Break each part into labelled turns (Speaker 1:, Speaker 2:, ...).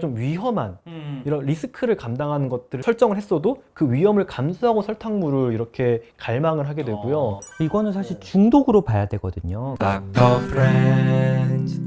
Speaker 1: 좀 위험한 이런 리스크를 감당하는 것들을 설정을 했어도 그 위험을 감수하고 설탕물을 이렇게 갈망을 하게 되고요.
Speaker 2: 이거는 사실 중독으로 봐야 되거든요.
Speaker 3: 닥터 프렌즈.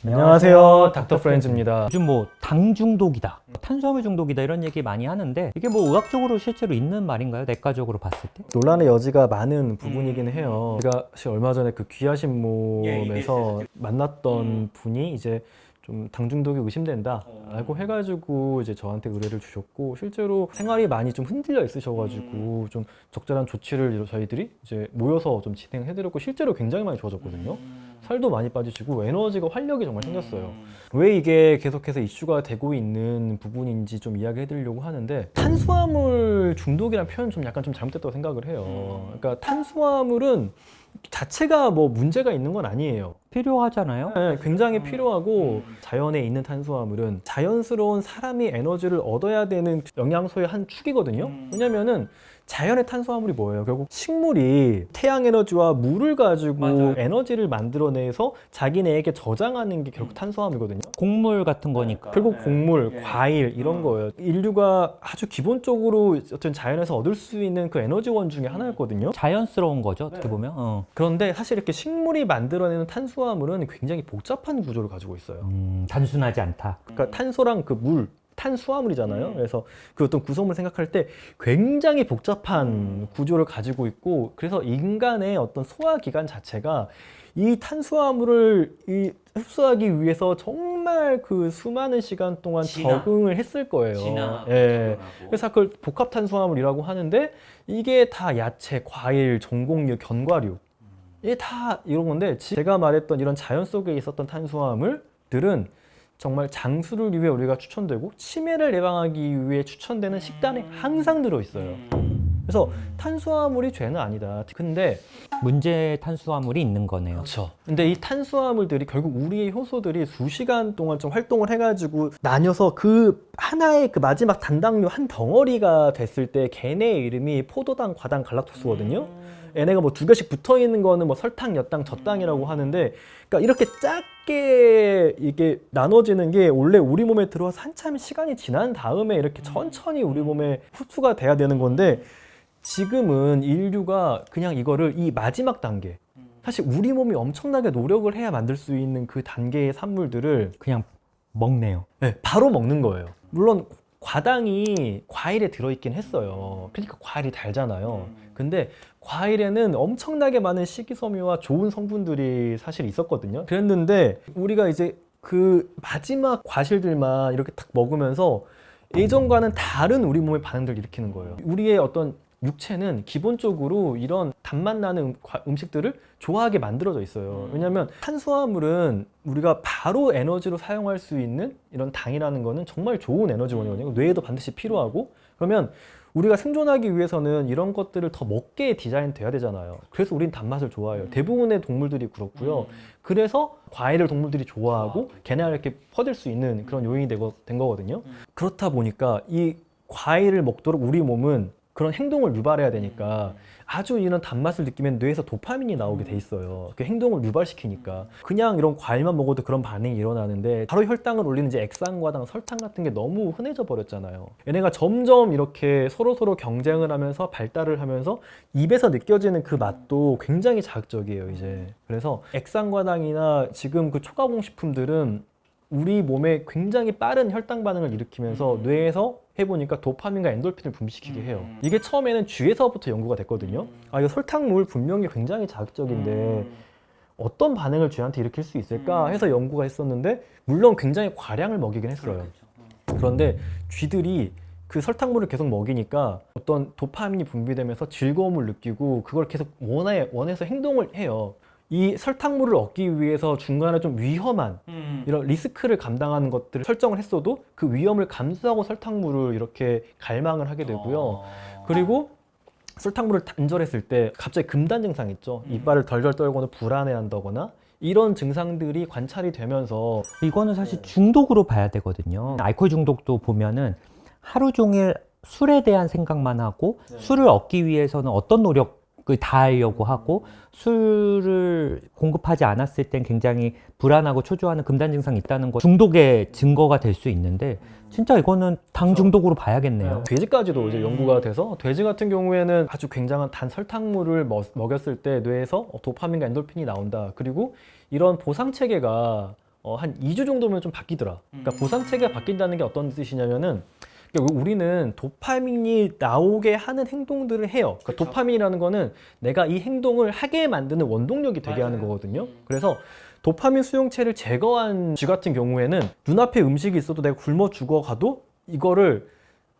Speaker 1: 안녕하세요, 닥터 프렌즈입니다.
Speaker 2: 요즘 뭐 당 중독이다, 탄수화물 중독이다 이런 얘기 많이 하는데 이게 뭐 의학적으로 실제로 있는 말인가요? 내과적으로 봤을 때?
Speaker 1: 논란의 여지가 많은 부분이긴 해요. 제가 사실 얼마 전에 그 귀하신 몸에서 만났던 분이 이제 좀 당 중독이 의심된다라고 해가지고 이제 저한테 의뢰를 주셨고, 실제로 생활이 많이 좀 흔들려 있으셔가지고 좀 적절한 조치를 저희들이 이제 모여서 좀 진행해드렸고, 실제로 굉장히 많이 좋아졌거든요. 살도 많이 빠지시고 에너지가 활력이 정말 생겼어요. 왜 이게 계속해서 이슈가 되고 있는 부분인지 좀 이야기해드리려고 하는데, 탄수화물 중독이라는 표현은 좀 약간 좀 잘못됐다고 생각을 해요. 그러니까 탄수화물은 자체가 뭐 문제가 있는 건 아니에요.
Speaker 2: 필요하잖아요.
Speaker 1: 네, 굉장히 필요하고, 자연에 있는 탄수화물은 자연스러운 사람이 에너지를 얻어야 되는 영양소의 한 축이거든요. 왜냐면은 자연의 탄수화물이 뭐예요? 결국 식물이 태양 에너지와 물을 가지고 에너지를 만들어내서 자기네에게 저장하는 게 결국 탄수화물이거든요.
Speaker 2: 곡물 같은 거니까.
Speaker 1: 결국 곡물, 과일 이런 거예요. 인류가 아주 기본적으로 어떤 자연에서 얻을 수 있는 그 에너지원 중에 하나였거든요.
Speaker 2: 자연스러운 거죠, 어떻게 보면.
Speaker 1: 그런데 사실 이렇게 식물이 만들어내는 탄수화물은 굉장히 복잡한 구조를 가지고 있어요.
Speaker 2: 단순하지 않다.
Speaker 1: 그러니까 탄소랑 그 물, 탄수화물이잖아요. 그래서 그 어떤 구성물 생각할 때 굉장히 복잡한 구조를 가지고 있고, 그래서 인간의 어떤 소화기관 자체가 이 탄수화물을 흡수하기 위해서 정말 그 수많은 시간 동안 적응을 했을 거예요. 예. 그래서 그걸 복합 탄수화물이라고 하는데, 이게 다 야채, 과일, 전곡류, 견과류, 이게 다 이런 건데, 제가 말했던 이런 자연 속에 있었던 탄수화물들은 정말 장수를 위해 우리가 추천되고 치매를 예방하기 위해 추천되는 식단에 항상 들어있어요. 그래서 탄수화물이 죄는 아니다. 근데
Speaker 2: 문제 탄수화물이 있는 거네요.
Speaker 1: 그렇죠. 근데 이 탄수화물들이 결국 우리의 효소들이 수시간 동안 좀 활동을 해가지고 나뉘어서 그 하나의 그 마지막 단당류 한 덩어리가 됐을 때 걔네의 이름이 포도당, 과당, 갈락토스거든요. 얘네가 뭐 두 개씩 붙어 있는 거는 뭐 설탕, 엿당, 젖당이라고 하는데, 그러니까 이렇게 작게 이게 나눠지는 게 원래 우리 몸에 들어와서 한참 시간이 지난 다음에 이렇게 천천히 우리 몸에 흡수가 돼야 되는 건데, 지금은 인류가 그냥 이거를 이 마지막 단계, 사실 우리 몸이 엄청나게 노력을 해야 만들 수 있는 그 단계의 산물들을
Speaker 2: 그냥 먹네요.
Speaker 1: 네, 바로 먹는 거예요. 물론 과당이 과일에 들어있긴 했어요. 그러니까 과일이 달잖아요. 근데 과일에는 엄청나게 많은 식이섬유와 좋은 성분들이 사실 있었거든요. 그랬는데 우리가 이제 그 마지막 과실들만 이렇게 딱 먹으면서 예전과는 다른 우리 몸의 반응들을 일으키는 거예요. 우리의 어떤 육체는 기본적으로 이런 단맛 나는 음식들을 좋아하게 만들어져 있어요. 왜냐하면 탄수화물은 우리가 바로 에너지로 사용할 수 있는 이런 당이라는 거는 정말 좋은 에너지원이거든요. 뇌에도 반드시 필요하고, 그러면 우리가 생존하기 위해서는 이런 것들을 더 먹게 디자인 돼야 되잖아요. 그래서 우린 단맛을 좋아해요. 대부분의 동물들이 그렇고요. 그래서 과일을 동물들이 좋아하고 걔네가 이렇게 퍼질 수 있는 그런 요인이 된 거거든요. 그렇다 보니까 이 과일을 먹도록 우리 몸은 그런 행동을 유발해야 되니까 아주 이런 단맛을 느끼면 뇌에서 도파민이 나오게 돼 있어요. 그 행동을 유발시키니까. 그냥 이런 과일만 먹어도 그런 반응이 일어나는데, 바로 혈당을 올리는 이제 액상과당, 설탕 같은 게 너무 흔해져 버렸잖아요. 얘네가 점점 이렇게 서로 경쟁을 하면서 발달을 하면서 입에서 느껴지는 그 맛도 굉장히 자극적이에요, 이제. 그래서 액상과당이나 지금 그 초가공 식품들은 우리 몸에 굉장히 빠른 혈당 반응을 일으키면서 뇌에서 해보니까 도파민과 엔돌핀을 분비시키게 해요. 이게 처음에는 쥐에서부터 연구가 됐거든요. 아, 이거 설탕물 분명히 굉장히 자극적인데 어떤 반응을 쥐한테 일으킬 수 있을까 해서 연구가 했었는데, 물론 굉장히 과량을 먹이긴 했어요. 그런데 쥐들이 그 설탕물을 계속 먹이니까 어떤 도파민이 분비되면서 즐거움을 느끼고 그걸 계속 원해서 행동을 해요. 이 설탕물을 얻기 위해서 중간에 좀 위험한 이런 리스크를 감당하는 것들을 설정을 했어도 그 위험을 감수하고 설탕물을 이렇게 갈망을 하게 되고요. 그리고 설탕물을 단절했을 때 갑자기 금단 증상 있죠. 이빨을 덜덜 떨거나 불안해한다거나 이런 증상들이 관찰이 되면서,
Speaker 2: 이거는 사실 중독으로 봐야 되거든요. 알코올 중독도 보면은 하루 종일 술에 대한 생각만 하고 술을 얻기 위해서는 어떤 노력 다 하려고 하고 술을 공급하지 않았을 땐 굉장히 불안하고 초조하는 금단 증상이 있다는 거 중독의 증거가 될 수 있는데 진짜 이거는 당 중독으로 봐야겠네요.
Speaker 1: 돼지까지도 이제 연구가 돼서 돼지 같은 경우에는 아주 굉장한 단 설탕물을 먹였을 때 뇌에서 도파민과 엔돌핀이 나온다. 그리고 이런 보상 체계가 한 2주 정도면 좀 바뀌더라. 그러니까 보상 체계가 바뀐다는 게 어떤 뜻이냐면은 그러니까 우리는 도파민이 나오게 하는 행동들을 해요. 그러니까 도파민이라는 거는 내가 이 행동을 하게 만드는 원동력이 되게 하는 거거든요. 그래서 도파민 수용체를 제거한 쥐 같은 경우에는 눈앞에 음식이 있어도 내가 굶어 죽어가도 이거를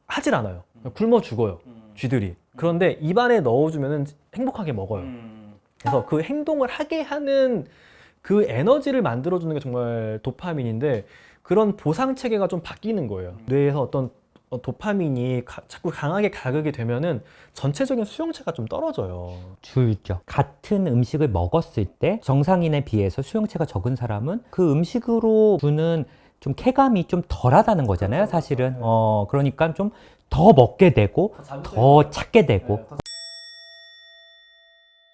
Speaker 1: 하질 않아요. 굶어 죽어요, 쥐들이. 그런데 입안에 넣어주면 행복하게 먹어요. 그래서 그 행동을 하게 하는 그 에너지를 만들어주는 게 정말 도파민인데 그런 보상 체계가 좀 바뀌는 거예요. 뇌에서 어떤 도파민이 자꾸 강하게 자극이 되면은 전체적인 수용체가 좀 떨어져요.
Speaker 2: 줄죠. 같은 음식을 먹었을 때 정상인에 비해서 수용체가 적은 사람은 그 음식으로 주는 좀 쾌감이 좀 덜하다는 거잖아요, 사실은. 그러니까 좀 더 먹게 되고 더 찾게 되고.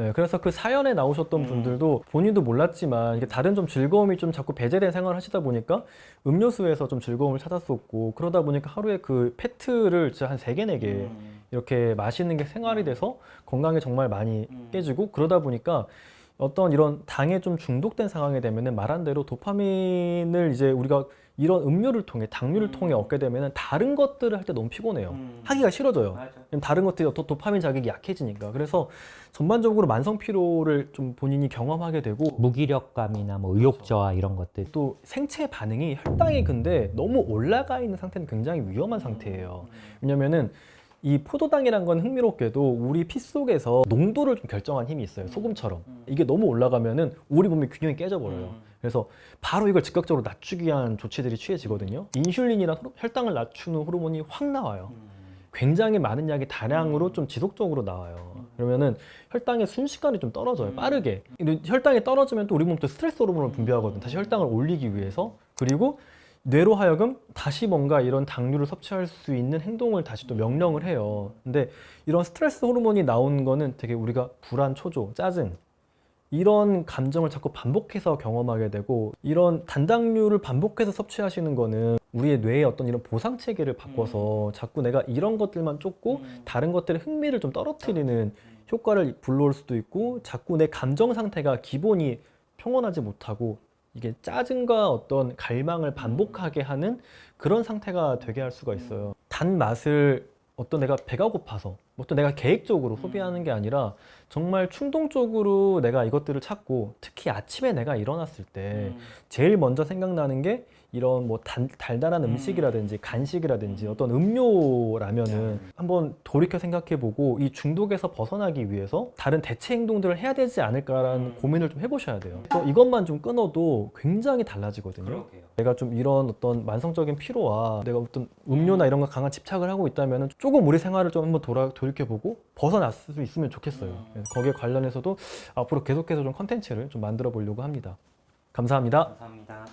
Speaker 1: 네, 그래서 그 사연에 나오셨던 분들도 본인도 몰랐지만 이게 다른 좀 즐거움이 좀 자꾸 배제된 생활을 하시다 보니까 음료수에서 좀 즐거움을 찾았었고 그러다 보니까 하루에 그 페트를 진짜 한 3개, 4개 이렇게 마시는 게 생활이 돼서 건강에 정말 많이 깨지고 그러다 보니까 어떤 이런 당에 좀 중독된 상황이 되면은 말한 대로 도파민을 이제 우리가 이런 음료를 통해 당류를 통해 얻게 되면은 다른 것들을 할 때 너무 피곤해요. 하기가 싫어져요. 왜냐면 다른 것들이 또 도파민 자극이 약해지니까. 그래서 전반적으로 만성 피로를 좀 본인이 경험하게 되고
Speaker 2: 무기력감이나 뭐 의욕 저하 이런 것들.
Speaker 1: 또 생체 반응이 혈당이 근데 너무 올라가 있는 상태는 굉장히 위험한 상태예요. 왜냐면은 이 포도당이란 건 흥미롭게도 우리 피 속에서 농도를 좀 결정한 힘이 있어요. 소금처럼. 이게 너무 올라가면은 우리 몸의 균형이 깨져버려요. 그래서 바로 이걸 즉각적으로 낮추기 위한 조치들이 취해지거든요. 인슐린이란 혈당을 낮추는 호르몬이 확 나와요. 굉장히 많은 약이 다량으로 좀 지속적으로 나와요. 그러면은 혈당의 순식간에 좀 떨어져요. 빠르게. 혈당이 떨어지면 또 우리 몸도 스트레스 호르몬을 분비하거든요. 다시 혈당을 올리기 위해서. 그리고 뇌로 하여금 다시 뭔가 이런 당류를 섭취할 수 있는 행동을 다시 또 명령을 해요. 근데 이런 스트레스 호르몬이 나오는 거는 되게 우리가 불안, 초조, 짜증 이런 감정을 자꾸 반복해서 경험하게 되고 이런 단당류를 반복해서 섭취하시는 거는 우리의 뇌의 어떤 이런 보상 체계를 바꿔서 자꾸 내가 이런 것들만 쫓고 다른 것들의 흥미를 좀 떨어뜨리는 효과를 불러올 수도 있고 자꾸 내 감정 상태가 기본이 평온하지 못하고 이게 짜증과 어떤 갈망을 반복하게 하는 그런 상태가 되게 할 수가 있어요. 단 맛을 어떤 내가 배가 고파서 어떤 내가 계획적으로 소비하는 게 아니라 정말 충동적으로 내가 이것들을 찾고 특히 아침에 내가 일어났을 때 제일 먼저 생각나는 게 이런 뭐 달달한 음식이라든지 간식이라든지 어떤 음료라면은 한번 돌이켜 생각해보고 이 중독에서 벗어나기 위해서 다른 대체 행동들을 해야 되지 않을까라는 고민을 좀 해보셔야 돼요. 그래서 이것만 좀 끊어도 굉장히 달라지거든요. 내가 좀 이런 어떤 만성적인 피로와 내가 어떤 음료나 이런 거 강한 집착을 하고 있다면 조금 우리 생활을 좀 한번 돌이켜보고 벗어날 수 있으면 좋겠어요. 그래서 거기에 관련해서도 앞으로 계속해서 좀 컨텐츠를 좀 만들어 보려고 합니다. 감사합니다.
Speaker 2: 감사합니다.